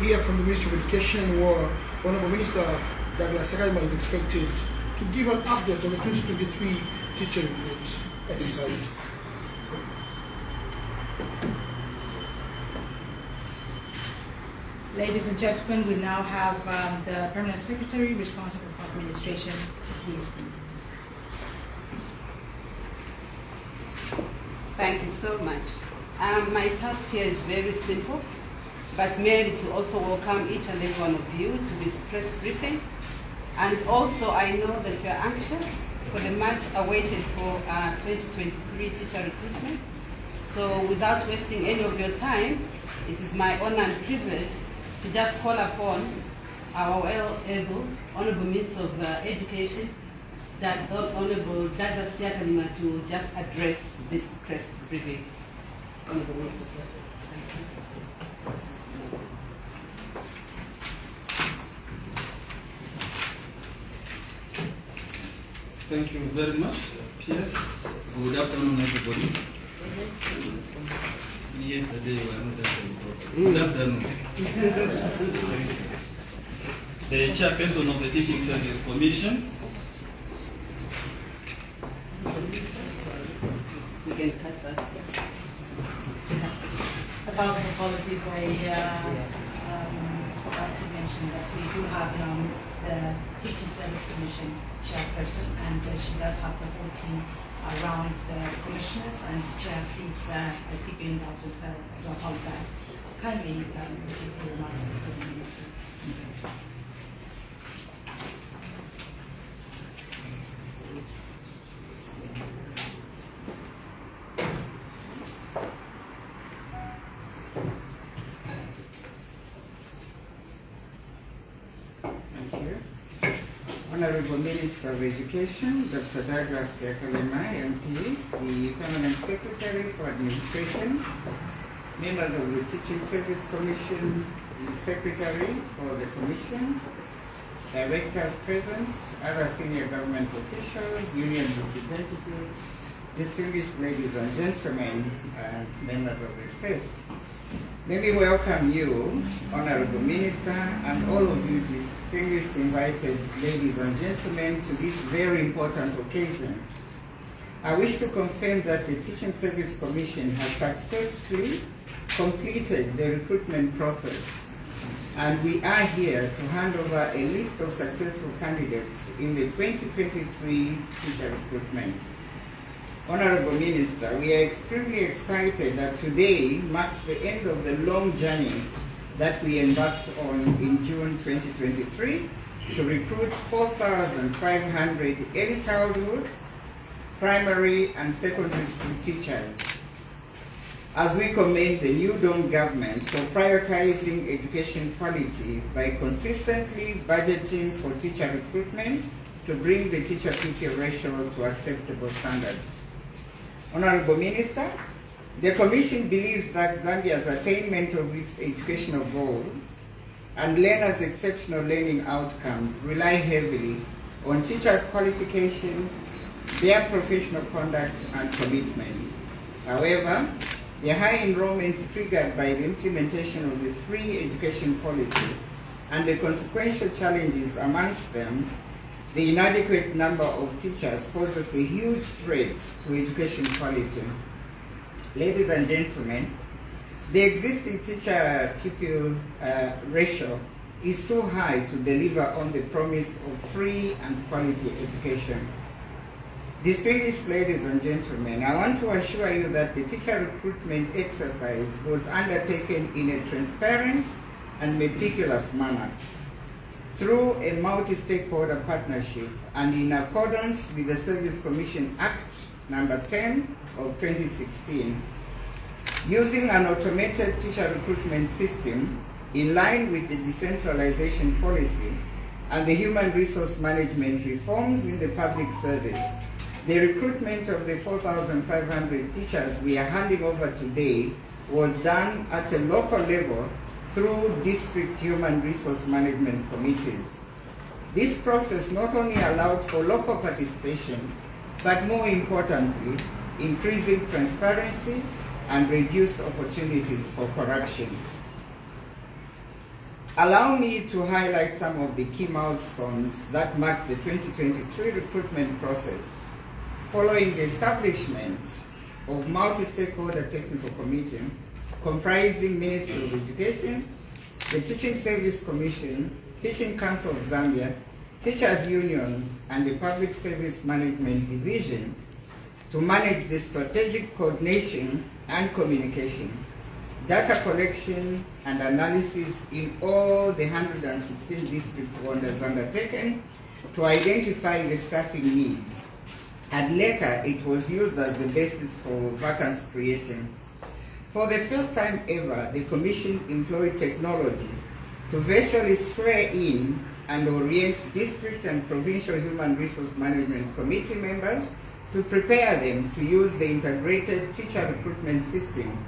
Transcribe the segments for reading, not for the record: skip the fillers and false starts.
hear from the Ministry of Education, where Honorable Minister Douglas Yakalema is expected to give an update on the 2023 teacher recruit exercise. Ladies and gentlemen, we now have the Permanent Secretary responsible for administration to please speak. Thank you so much. My task here is very simple, but merely to also welcome each and every one of you to this press briefing. And also I know that you are anxious for the much awaited for 2023 teacher recruitment. So without wasting any of your time, it is my honor and privilege to just call upon our well-able Honorable Minister of Education, that Honorable Douglas Yakalema, to just address this press briefing. Honorable Minister, sir. Thank you very much, P.S. Good afternoon, everybody. Yesterday we were not actually. Good afternoon. The chairperson of the Teaching Service Commission. We can cut that. About apologies, I forgot to mention that we do have in our midst the Teaching Service Commission chairperson, and she does have the whole team around the commissioners. And Chair, please, I see you in that, just to apologize. Kindly give the remarks before the Minister. Thank you. Honorable Minister of Education, Dr. Douglas Yakalema, MP, the Permanent Secretary for Administration, members of the Teaching Service Commission, the Secretary for the Commission, directors present, other senior government officials, union representatives, distinguished ladies and gentlemen, members of the press. Let me welcome you, Honorable Minister, and all of you distinguished invited ladies and gentlemen to this very important occasion. I wish to confirm that the Teaching Service Commission has successfully completed the recruitment process, and we are here to hand over a list of successful candidates in the 2023 teacher recruitment. Honorable Minister, we are extremely excited that today marks the end of the long journey that we embarked on in June 2023 to recruit 4,500 early childhood, primary and secondary school teachers. As we commend the New Dawn government for prioritizing education quality by consistently budgeting for teacher recruitment to bring the teacher-pupil ratio to acceptable standards. Honorable Minister, the Commission believes that Zambia's attainment of its educational goal and learners' exceptional learning outcomes rely heavily on teachers' qualification, their professional conduct and commitment. However, the high enrollments triggered by the implementation of the free education policy and the consequential challenges amongst them, the inadequate number of teachers poses a huge threat to education quality. Ladies and gentlemen, the existing teacher-pupil ratio is too high to deliver on the promise of free and quality education. Distinguished ladies and gentlemen, I want to assure you that the teacher recruitment exercise was undertaken in a transparent and meticulous manner, through a multi-stakeholder partnership and in accordance with the Service Commission Act number 10 of 2016, using an automated teacher recruitment system in line with the decentralization policy and the human resource management reforms in the public service. The recruitment of the 4,500 teachers we are handing over today was done at a local level through district human resource management committees. This process not only allowed for local participation, but more importantly, increasing transparency and reduced opportunities for corruption. Allow me to highlight some of the key milestones that marked the 2023 recruitment process. Following the establishment of multi-stakeholder technical committee comprising Ministry of Education, the Teaching Service Commission, Teaching Council of Zambia, teachers' unions, and the Public Service Management Division to manage the strategic coordination and communication, data collection and analysis in all the 116 districts was undertaken to identify the staffing needs. And later, it was used as the basis for vacancy creation. For the first time ever, the Commission employed technology to virtually swear in and orient district and provincial human resource management committee members to prepare them to use the integrated teacher recruitment system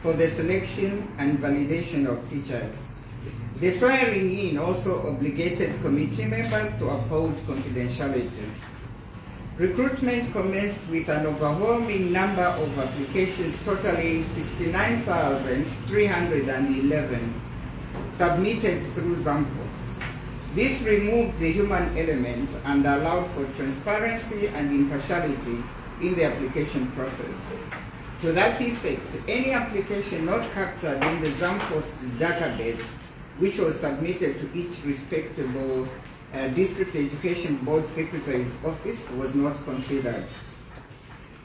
for the selection and validation of teachers. The swearing in also obligated committee members to uphold confidentiality. Recruitment commenced with an overwhelming number of applications totaling 69,311 submitted through Zampost. This removed the human element and allowed for transparency and impartiality in the application process. To that effect, any application not captured in the Zampost database, which was submitted to each respectable District Education Board Secretary's office, was not considered.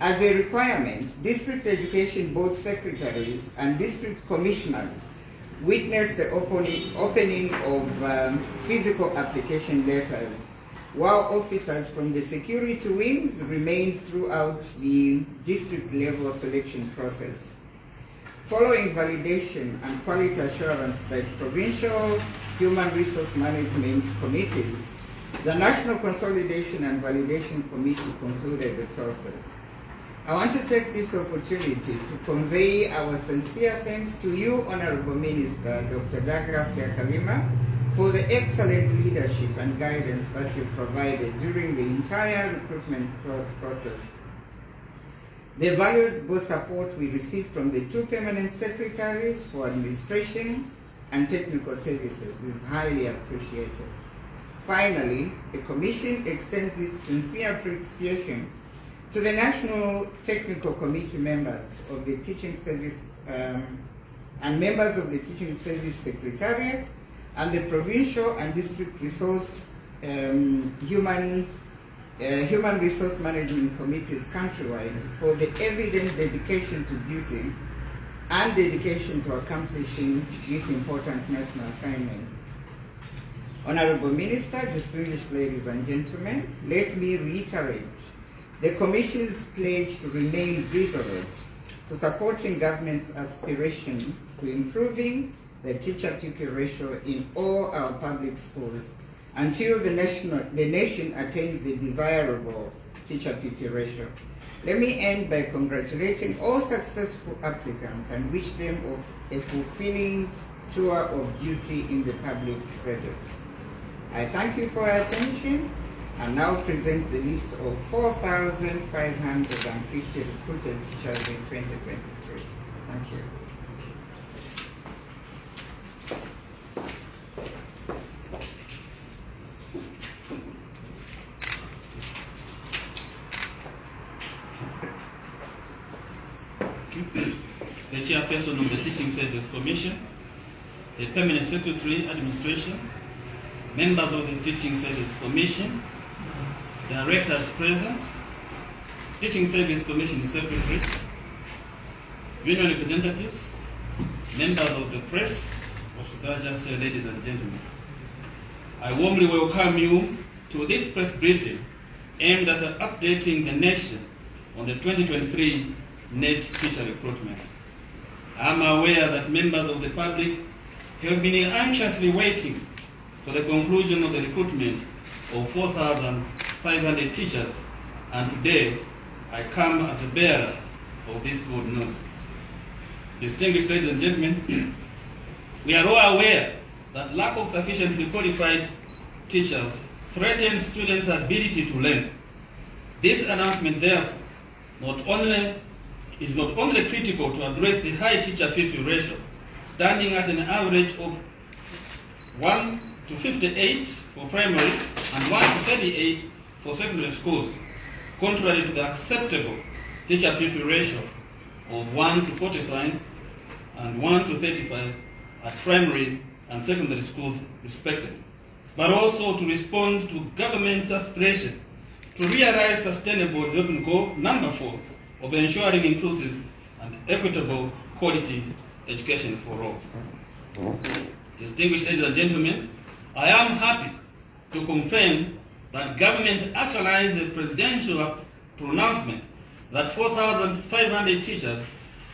As a requirement, District Education Board Secretaries and District Commissioners witnessed the opening of physical application letters, while officers from the security wings remained throughout the district level selection process. Following validation and quality assurance by provincial human resource management committees, the National Consolidation and Validation Committee concluded the process. I want to take this opportunity to convey our sincere thanks to you, Honorable Minister Dr. Douglas Yakalima, for the excellent leadership and guidance that you provided during the entire recruitment process. The valuable support we received from the two permanent secretaries for administration and technical services is highly appreciated. Finally, the Commission extends its sincere appreciation to the National Technical Committee members of the Teaching Service and members of the Teaching Service Secretariat and the Provincial and District Resource Human Resource Management Committees countrywide for the evident dedication to duty and dedication to accomplishing this important national assignment. Honorable Minister, distinguished ladies and gentlemen, let me reiterate the Commission's pledge to remain resolute to supporting government's aspiration to improving the teacher-pupil ratio in all our public schools until the nation attains the desirable teacher-pupil ratio. Let me end by congratulating all successful applicants and wish them a fulfilling tour of duty in the public service. I thank you for your attention and now present the list of 4,550 recruited teachers in 2023. Thank you. The Chairperson of the Teaching Service Commission, the Permanent Secretary Administration, members of the Teaching Service Commission, directors present, Teaching Service Commission Secretary, union representatives, members of the press, just ladies and gentlemen. I warmly welcome you to this press briefing aimed at updating the nation on the 2023 NET teacher recruitment. I am aware that members of the public have been anxiously waiting for the conclusion of the recruitment of 4,500 teachers, and today I come as the bearer of this good news. Distinguished ladies and gentlemen, we are all aware that lack of sufficiently qualified teachers threatens students' ability to learn. This announcement, therefore, is not only critical to address the high teacher-pupil ratio, standing at an average of 1 to 58 for primary and 1 to 38 for secondary schools, contrary to the acceptable teacher-pupil ratio of 1 to 45 and 1 to 35 at primary and secondary schools respectively, but also to respond to government's aspiration to realize sustainable development goal number 4 of ensuring inclusive and equitable quality education for all. Distinguished ladies and gentlemen, I am happy to confirm that government actualized the presidential pronouncement that 4,500 teachers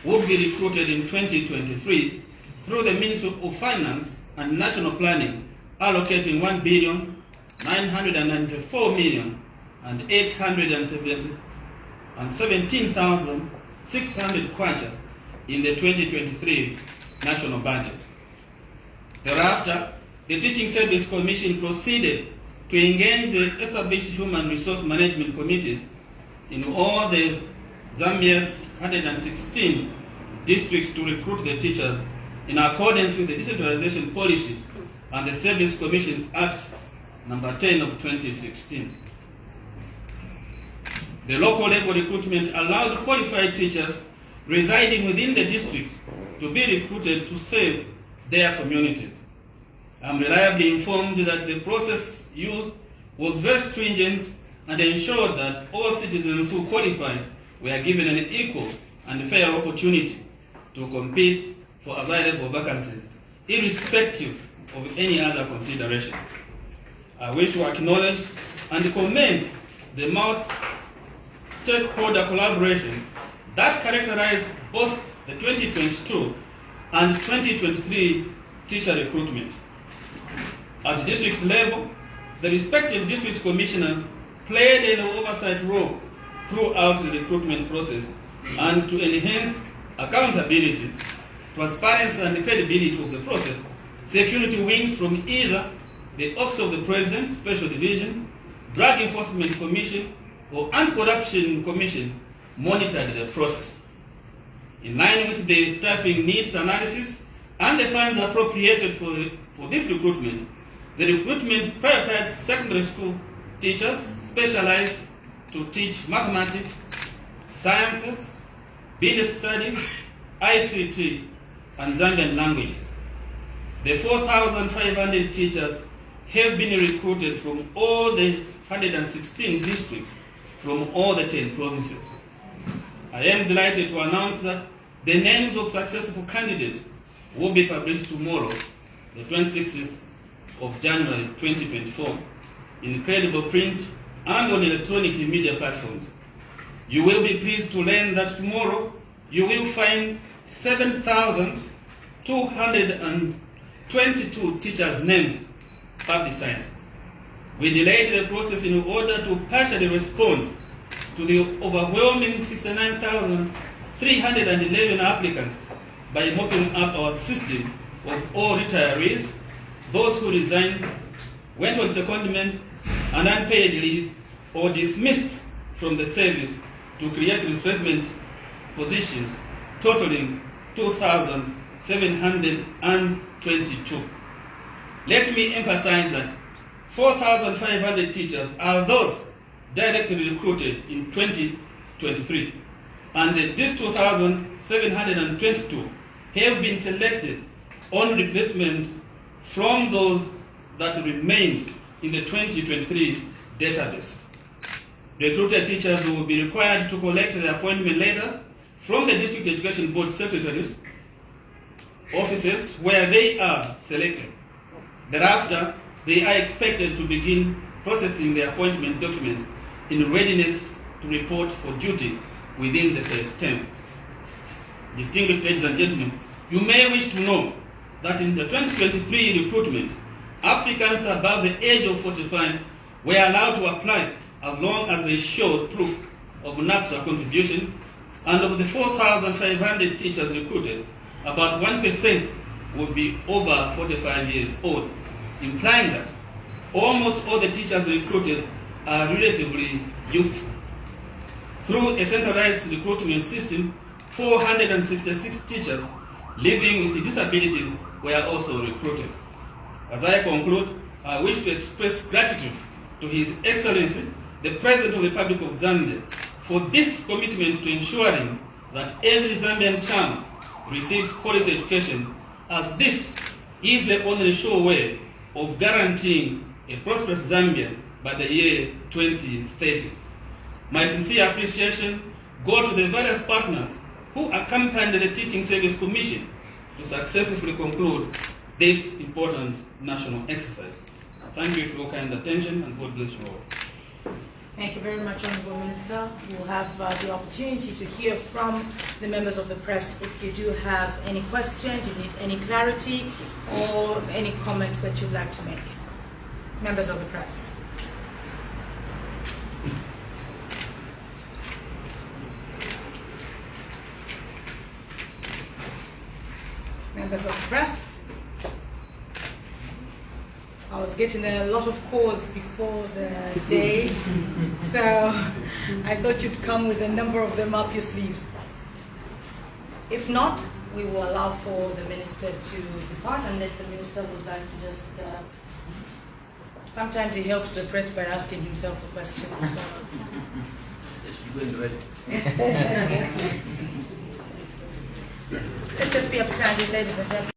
will be recruited in 2023 through the Ministry of Finance and National Planning, allocating 1,994,817,600 kwacha in the 2023 national budget. Thereafter, the Teaching Service Commission proceeded to engage the established human resource management committees in all the Zambia's 116 districts to recruit the teachers in accordance with the decentralization policy and the Service Commissions Act number 10 of 2016. The local level recruitment allowed qualified teachers residing within the district to be recruited to serve their communities. I'm reliably informed that the process used was very stringent and ensured that all citizens who qualified were given an equal and fair opportunity to compete for available vacancies, irrespective of any other consideration. I wish to acknowledge and commend the multi-stakeholder collaboration that characterized both the 2022 and 2023 teacher recruitment. At district level, the respective district commissioners played an oversight role throughout the recruitment process and to enhance accountability, transparency and credibility of the process, security wings from either the Office of the President, Special Division, Drug Enforcement Commission, or Anti-Corruption Commission monitored the process. In line with the staffing needs analysis and the funds appropriated for this recruitment, the recruitment prioritized secondary school teachers specialized to teach mathematics, sciences, business studies, ICT, and Zambian languages. The 4,500 teachers have been recruited from all the 116 districts from all the 10 provinces. I am delighted to announce that the names of successful candidates will be published tomorrow, the 26th of January 2024, in credible print and on electronic media platforms. You will be pleased to learn that tomorrow you will find 7,222 teachers' names publicized. We delayed the process in order to partially respond to the overwhelming 69,311 applicants by mopping up our system of all retirees, those who resigned, went on secondment and unpaid leave, or dismissed from the service to create replacement positions totaling 2,722. Let me emphasize that 4,500 teachers are those directly recruited in 2023, and these 2,722 have been selected on replacement from those that remain in the 2023 database. Recruited teachers will be required to collect their appointment letters from the District Education Board Secretaries' offices where they are selected. Thereafter, they are expected to begin processing their appointment documents in readiness to report for duty within the first term. Distinguished ladies and gentlemen, you may wish to know that in the 2023 recruitment, applicants above the age of 45 were allowed to apply as long as they showed proof of NAPSA contribution, and of the 4,500 teachers recruited, about 1% would be over 45 years old, implying that almost all the teachers recruited are relatively youthful. Through a centralized recruitment system, 466 teachers living with disabilities were also recruited. As I conclude, I wish to express gratitude to His Excellency, the President of the Republic of Zambia, for this commitment to ensuring that every Zambian child receives quality education, as this is the only sure way of guaranteeing a prosperous Zambia by the year 2030. My sincere appreciation go to the various partners who accompanied the Teaching Service Commission to successfully conclude this important national exercise. Thank you for your kind attention, and God bless you all. Thank you very much, Honourable Minister. We'll have the opportunity to hear from the members of the press if you do have any questions, you need any clarity, or any comments that you'd like to make. Members of the press. Members of the press. I was getting a lot of calls before the day, so I thought you'd come with a number of them up your sleeves. If not, we will allow for the minister to depart, unless the minister would like to just... sometimes he helps the press by asking himself a question. So. Let's just be upstanding, ladies and gentlemen.